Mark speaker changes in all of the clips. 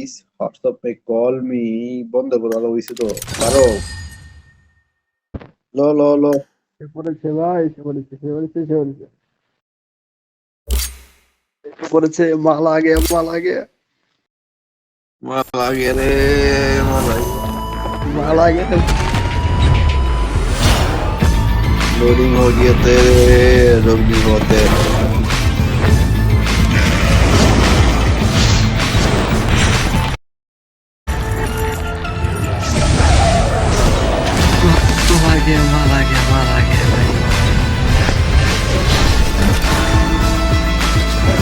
Speaker 1: Guys WhatsApp पे call मी বন্ধ করে ভালো হইছে তো পারো লো লো লো
Speaker 2: এসে পড়েছে ভাই, এসে পড়েছে, এসে পড়েছে, এসে পড়েছে, এসে পড়েছে। মাল आ गया, माल आ गया,
Speaker 1: মাল আগে রে মাল আগে
Speaker 2: माल आ गया।
Speaker 1: लोडिंग हो गया तेरे लोडिंग होते
Speaker 2: माल आ गया, माल आ गया, माल आ गया भाई।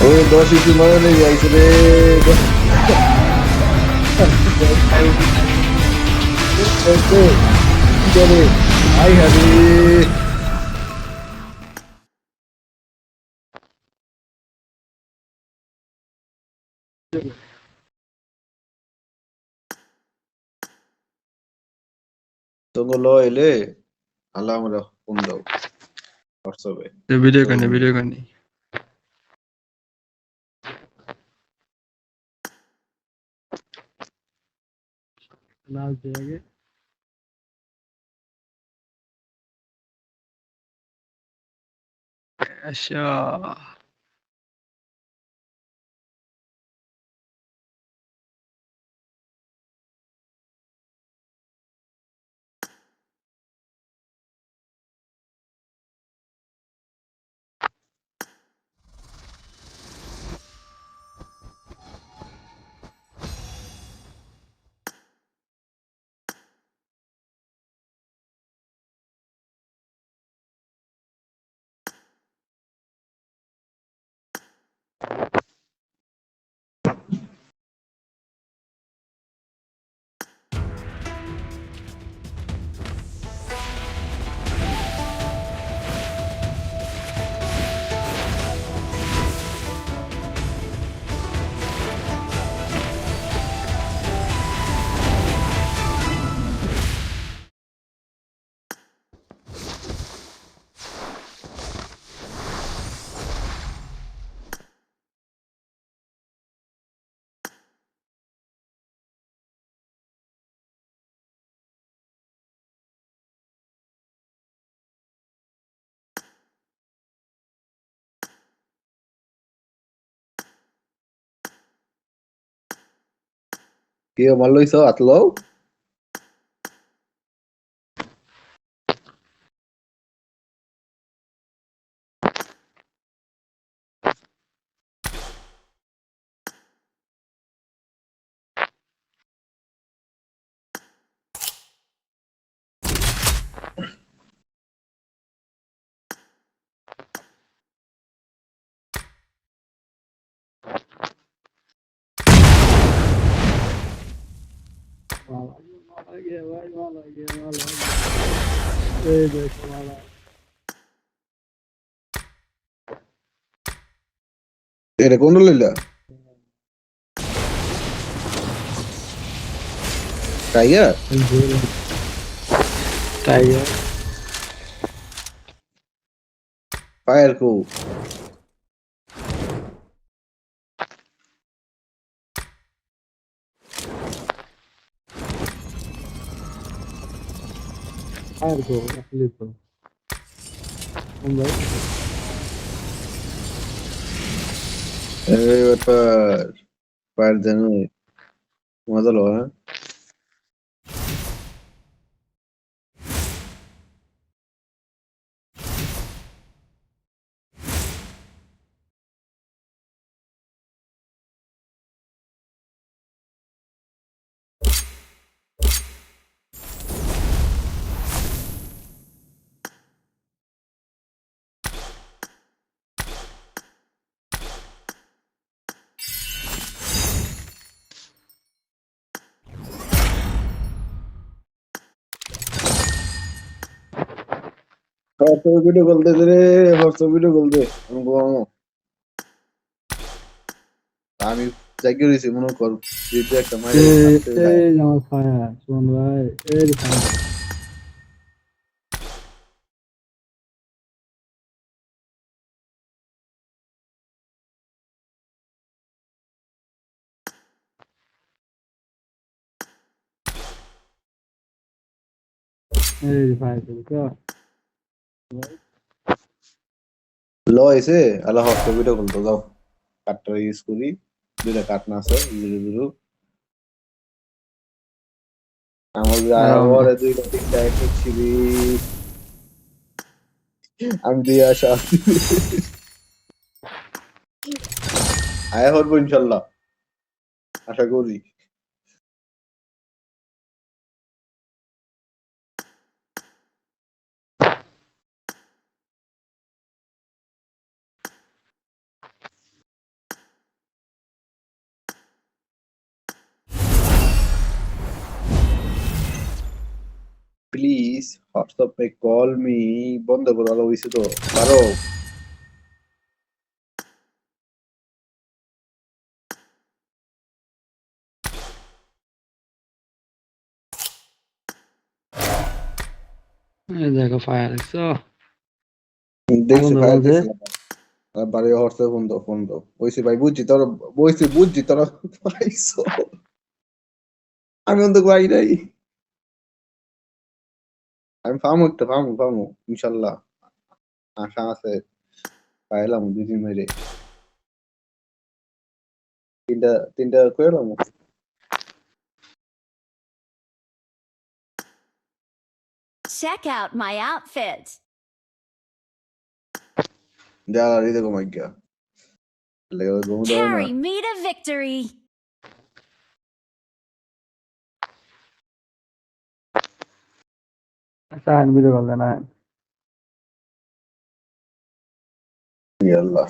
Speaker 1: ওই 10 ইঞ্চি মারা নেই গাইস রে করে আই হাবি তোকে লো এলে আল্লাহ আমরা ফোন দাও হোয়াটসঅ্যাপে
Speaker 2: वीडियो करनी। लाल से आगे। अच्छा।
Speaker 1: কি মারলো ইসো আতলো
Speaker 2: माल आ गया भाई, माल आ गया, माल आ गया। ये देखो माल आ गया।
Speaker 1: এটা কোন লইলা টাইগার
Speaker 2: टाइगर।
Speaker 1: ফায়ার কো
Speaker 2: फायर को असली तो हम भाई।
Speaker 1: এই ব্যাপার ফায়ার জানো মজা লো হ্যাঁ হোয়াটসঅ্যাপে ভিডিও কল দে রে হোয়াটসঅ্যাপে ভিডিও কল দে আমি ঘুমাবো আমি জাগিয়ে রয়েছি মনে কর ভিডিও একটা মাইরে আসতে যায়
Speaker 2: আমার ফায়ার সুমন ভাই, এই ফায়ার। এই যে পাইছি তো
Speaker 1: ল এসে আল্লাহ হস্তে ভিডিও খুলতো যাও কাঠটা ইউজ করি দুইটা কাঠ না আছে জিরো জিরো আমার আয়া
Speaker 2: আরাম
Speaker 1: পরে দুইটা তিনটা এফেক্ট ছিবি আমি দিয়ে আসা আয়া হরবো ইনশাল্লাহ আশা করি প্লিজ হোয়াটসঅ্যাপে কল মি বন্ধ করে ভালো হয়েছে তো পারো
Speaker 2: এই দেখো ফায়ার দেখছো
Speaker 1: দেখছি
Speaker 2: আগুন
Speaker 1: ফায়ার
Speaker 2: ধরছে
Speaker 1: দেখছি বাড়ি হোয়াটসঅ্যাপ বন্ধ হয়েছে ভাই বুঝছি তোরা পাইছো আমি অন্ত পাই নাই আমি ফামু ইনশাল্লাহ আশা আছে পাইলাম দুই দিন মেরে তিনটা কইলাম
Speaker 3: Check out my outfit.
Speaker 1: যারা রিদে কমাই গিয়া লেগে ঘুম দেবে না
Speaker 3: Carry me to victory.
Speaker 2: সাইন ভিডিও কল দেনা
Speaker 1: ইয়াল্লাহ